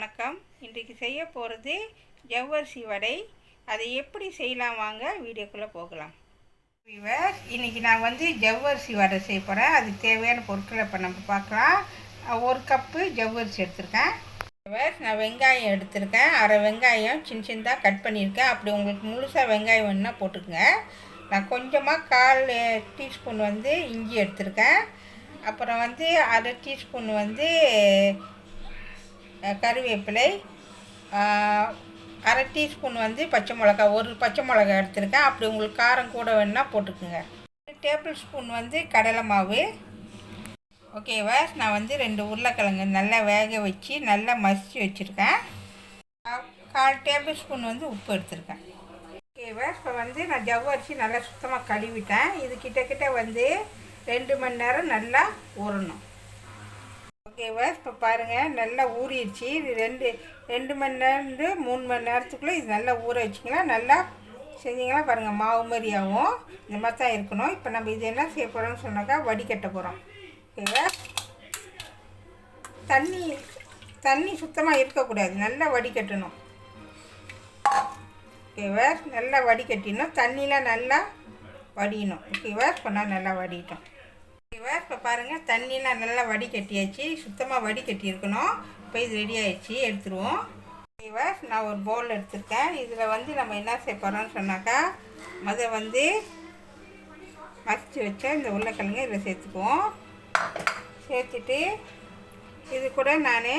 வணக்கம். இன்றைக்கு செய்ய போகிறது ஜவ்வரிசி வடை. அதை எப்படி செய்யலாம் வாங்க வீடியோக்குள்ளே போகலாம். இன்றைக்கி நான் ஜவ்வரிசி வடை செய்ய போகிறேன். அதுக்கு தேவையான பொருட்களை இப்போ நம்ம பார்க்கலாம். 1 கப்பு ஜவ்வரிசி எடுத்திருக்கேன். நான் வெங்காயம் எடுத்திருக்கேன். அரை வெங்காயம் சின்ன சின்னதாக கட் பண்ணியிருக்கேன். அப்படி உங்களுக்கு முழுசாக வெங்காயம் வேணுன்னா போட்டுக்கோங்க. நான் கொஞ்சமாக 1/4 டீஸ்பூன் இஞ்சி எடுத்திருக்கேன். அப்புறம் அரை டீஸ்பூன் கருவேப்பிலை, அரை டீஸ்பூன் பச்சை மிளகா, ஒரு பச்சை மிளகா எடுத்திருக்கேன். அப்படி உங்களுக்கு காரம் கூட வேணுன்னா போட்டுக்குங்க. 1 டேபிள் ஸ்பூன் கடலை மாவு. ஓகேவா, நான் 2 உருளைக்கிழங்கு நல்லா வேக வச்சு நல்லா மசிச்சு வச்சுருக்கேன். 1/4 டேபிள் ஸ்பூன் உப்பு எடுத்திருக்கேன். ஓகேவா, இப்போ நான் ஜவ்வரிசி நல்லா சுத்தமாக கழுவிட்டேன். இது கிட்டக்கிட்ட 2 மணி நேரம் நல்லா ஊறணும். ஓகேவா, இப்போ பாருங்கள் நல்லா ஊறிடுச்சு. இது 2 மணி நேரம்ந்து 3 மணி நேரத்துக்குள்ளே இது நல்லா ஊற வச்சிங்கன்னா நல்லா செஞ்சிங்கன்னா பாருங்கள் மாவு மாதிரி ஆகும். இந்த மாதிரி தான் இருக்கணும். இப்போ நம்ம இது என்ன செய்ய போகிறோம்னு சொன்னாக்கா வடிகட்ட போகிறோம். ஓகேவா, தண்ணி சுத்தமாக இருக்கக்கூடாது, நல்லா வடிகட்டணும். ஓகேவா, நல்லா வடிகட்டிடணும். தண்ணிலாம் நல்லா வடியணும். ஓகேவா, இப்போ நான் நல்லா வடிட்டோம். ஓகேவா, இப்போ பாருங்கள் தண்ணியெலாம் நல்லா வடிகட்டியாச்சு. சுத்தமாக வடிகட்டி இருக்கணும். இப்போ இது ரெடி ஆகிடுச்சு, எடுத்துருவோம். ஓகேவா, நான் ஒரு பவுல் எடுத்துருக்கேன். இதில் நம்ம என்ன செய்ய போகிறோம்னு சொன்னாக்கா அதை மசிச்சு வச்ச இந்த உருளைக்கிழங்கு இதில் சேர்த்துக்குவோம். சேர்த்துட்டு இது கூட நான்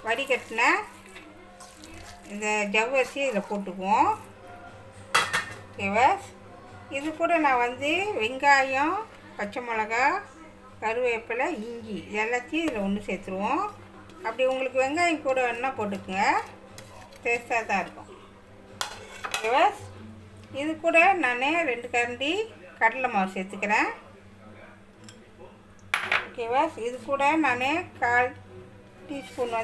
வடிகட்டின இந்த ஜவ்வரிசி இதில் போட்டுக்குவோம். ஓகேவா, இது கூட நான் வெங்காயம், பச்சை மிளகா, கருவேப்பிலை, இஞ்சி எல்லாத்தையும் இதில் ஒன்று சேர்த்துருவோம். அப்படி உங்களுக்கு வெங்காயம் கூட வேணுன்னா போட்டுக்குங்க, டேஸ்ட்டாக தான் இருக்கும். ஓகேவா, இது கூட நான் 2 கரண்டி கடலை மாவு சேர்த்துக்கிறேன். ஓகேவா, இது கூட நான் 1/4 டீஸ்பூன்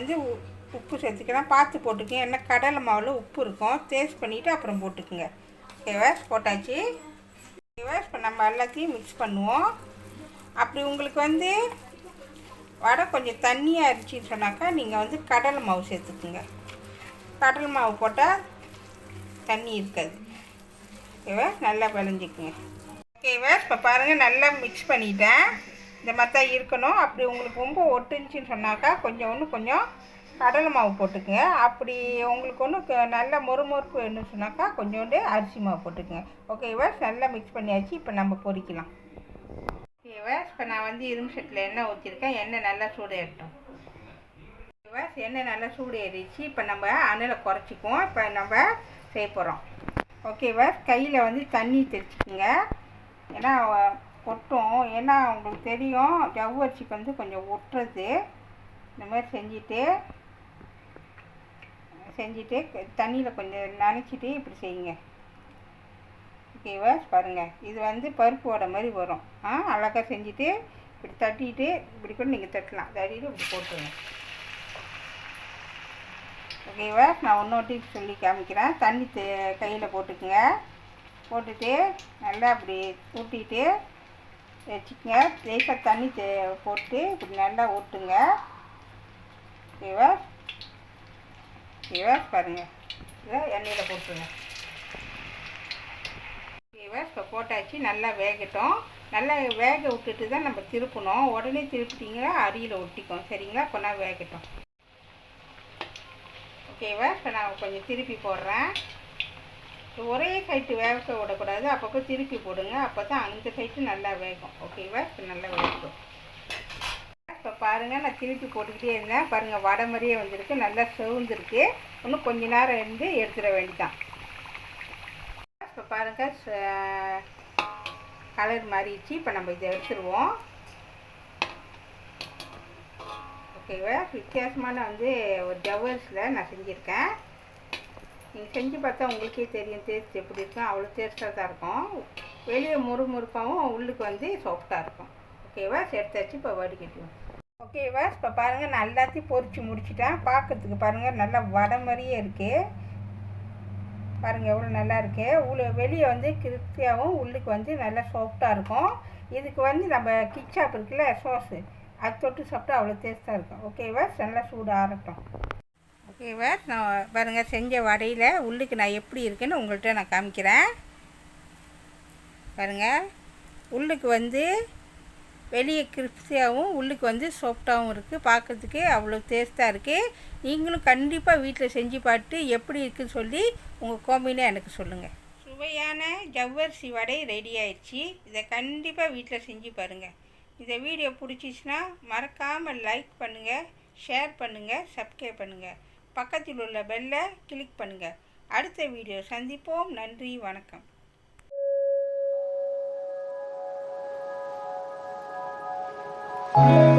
உப்பு சேர்த்துக்கிறேன். பார்த்து போட்டுக்கங்க, ஏன்னா கடலை மாவில் உப்பு இருக்கும். டேஸ்ட் பண்ணிவிட்டு அப்புறம் போட்டுக்குங்க. ஓகேவா, போட்டாச்சு. ஓகேவா, இப்போ நம்ம எல்லாத்தையும் மிக்ஸ் பண்ணுவோம். அப்படி உங்களுக்கு வடை கொஞ்சம் தண்ணியாக இருந்துச்சின்னு சொன்னாக்கா நீங்கள் கடலை மாவு சேர்த்துக்குங்க. கடலை மாவு போட்டால் தண்ணி இருக்காது. ஓகேவா, நல்லா விளைஞ்சிக்குங்க. ஓகேவா, இப்போ பாருங்கள் நல்லா மிக்ஸ் பண்ணிட்டேன். இந்த மாதிரி தான் இருக்கணும். அப்படி உங்களுக்கு ரொம்ப ஒட்டுச்சுன்னு சொன்னாக்கா கொஞ்சம் கடலை மாவு போட்டுக்குங்க. அப்படி உங்களுக்கு நல்ல மொறுமொறுப்பு வேணும்னு சொன்னாக்கா கொஞ்சோண்டு அரிசி மாவு போட்டுக்குங்க. ஓகேவா, நல்லா மிக்ஸ் பண்ணியாச்சு. இப்போ நம்ம பொரிக்கலாம். ஓகேவா, இப்போ நான் இரும்பு சட்டியில் எண்ணெய் ஊற்றிருக்கேன். எண்ணெய் நல்லா சூடு ஏறட்டும். ஓகேவா, எண்ணெய் நல்லா சூடு ஏறிடுச்சு. இப்போ நம்ம அனலை குறைச்சிக்குவோம். இப்போ நம்ம செய்ய போகிறோம். ஓகேவா, கையில் தண்ணி தெளிச்சிக்குங்க, ஏன்னா ஒட்டும். ஏன்னா உங்களுக்கு தெரியும் ஜவ்வரிசிக்கு கொஞ்சம் ஒட்டுறது. இந்த மாதிரி செஞ்சுட்டு தண்ணியில் கொஞ்சம் நனைச்சிட்டு இப்படி செய்யுங்க. ஓகேவா, பாருங்கள் இது பருப்பு வடை மாதிரி வரும். அழகாக செஞ்சுட்டு இப்படி தட்டிட்டு இப்படி கூட நீங்கள் தட்டலாம். தட்டிட்டு இப்படி போட்டுருங்க. ஓகேவா, நான் இன்னொரு டிப்ஸ் சொல்லி காமிக்கிறேன். தண்ணி கையில் போட்டுக்குங்க. போட்டுட்டு நல்லா அப்படி ஊட்டிட்டு வச்சுக்கோங்க. லேசாக தண்ணி போட்டு இப்படி நல்லா ஊட்டுங்க. ஓகேவா, ஓகேவா, பாருங்கள் இதை எண்ணெயில் போட்டுருங்க. ஓகேவா, இப்போ போட்டாச்சு. நல்லா வேகட்டும். நல்லா வேக விட்டுட்டு தான் நம்ம திருப்பணும். உடனே திருப்பிட்டிங்கன்னா அரியில் ஒட்டிக்கும். சரிங்களா, கொஞ்ச வேகட்டும். ஓகேவா, இப்போ நான் கொஞ்சம் திருப்பி போடுறேன். ஒரே சைட்டு வேக விடக்கூடாது, அப்பப்போ திருப்பி போடுங்க. அப்போ தான் அந்த சைட்டு நல்லா வேகும். ஓகேவா, இப்போ நல்லா வேகட்டும். இப்போ பாருங்கள் நான் திருப்பி போட்டுக்கிட்டே இருந்தேன். பாருங்கள் வடை மாதிரியே வந்திருக்கு, நல்லா செவந்துருக்கு. இன்னும் கொஞ்ச நேரம் இருந்து எடுத்துட வேண்டியதான். இப்போ பாருங்கள் கலர் மாறிடுச்சு. இப்போ நம்ம இதை எடுத்துருவோம். ஓகேவா, வித்தியாசமான ஒரு ஜவ்வரிசியில் நான் செஞ்சுருக்கேன். நீங்கள் செஞ்சு பார்த்தா உங்களுக்கே தெரியும் டேஸ்ட் எப்படி இருக்கும். அவ்வளோ டேஸ்ட்டாக தான் இருக்கும். வெளியே முறுமுறுப்பாகவும் உள்ளுக்கு சாஃப்டாக இருக்கும். ஓகேவா, எடுத்தாச்சு. இப்போ வடிகட்டுவோம். ஓகேவா, இப்போ பாருங்கள் நான் எல்லாத்தையும் பொரித்து முடிச்சிட்டேன். பார்க்கறதுக்கு பாருங்கள் நல்லா வடை மாதிரியே இருக்குது. பாருங்கள் எவ்வளோ நல்லா இருக்குது. வெளியே கிறிஸ்பியாகவும் உள்ளுக்கு நல்லா சாஃப்டாக இருக்கும். இதுக்கு நம்ம கிச்சாப் இருக்குல்ல சோஸு, அது தொட்டு சாப்பிட்டா அவ்வளோ டேஸ்ட்டாக இருக்கும். ஓகேவா, நல்லா சூடு ஆறட்டும். இவர் நான் பாருங்கள் செஞ்ச வடையில் உள்ளுக்கு நான் எப்படி இருக்குன்னு உங்கள்கிட்ட நான் காமிக்கிறேன். பாருங்கள், உள்ளுக்கு வந்து வெளியே கிறிஸ்பியாகவும் உள்ளுக்கு வந்து சாஃப்டாகவும் இருக்குது. பார்க்குறதுக்கு அவ்வளோ டேஸ்ட்டாக இருக்குது. நீங்களும் கண்டிப்பாக வீட்டில் செஞ்சு பார்த்து எப்படி இருக்குன்னு சொல்லி உங்கள் காமெண்ட்டில் எனக்கு சொல்லுங்கள். சுவையான ஜவ்வரிசி வடை ரெடி ஆயிடுச்சு. இதை கண்டிப்பாக வீட்டில் செஞ்சு பாருங்கள். இந்த வீடியோ பிடிச்சிச்சின்னா மறக்காமல் லைக் பண்ணுங்கள், ஷேர் பண்ணுங்கள், சப்ஸ்கிரைப் பண்ணுங்கள். பக்கத்தில் உள்ள பெல்லை கிளிக் பண்ணுங்கள். அடுத்த வீடியோ சந்திப்போம். நன்றி, வணக்கம். Thank you.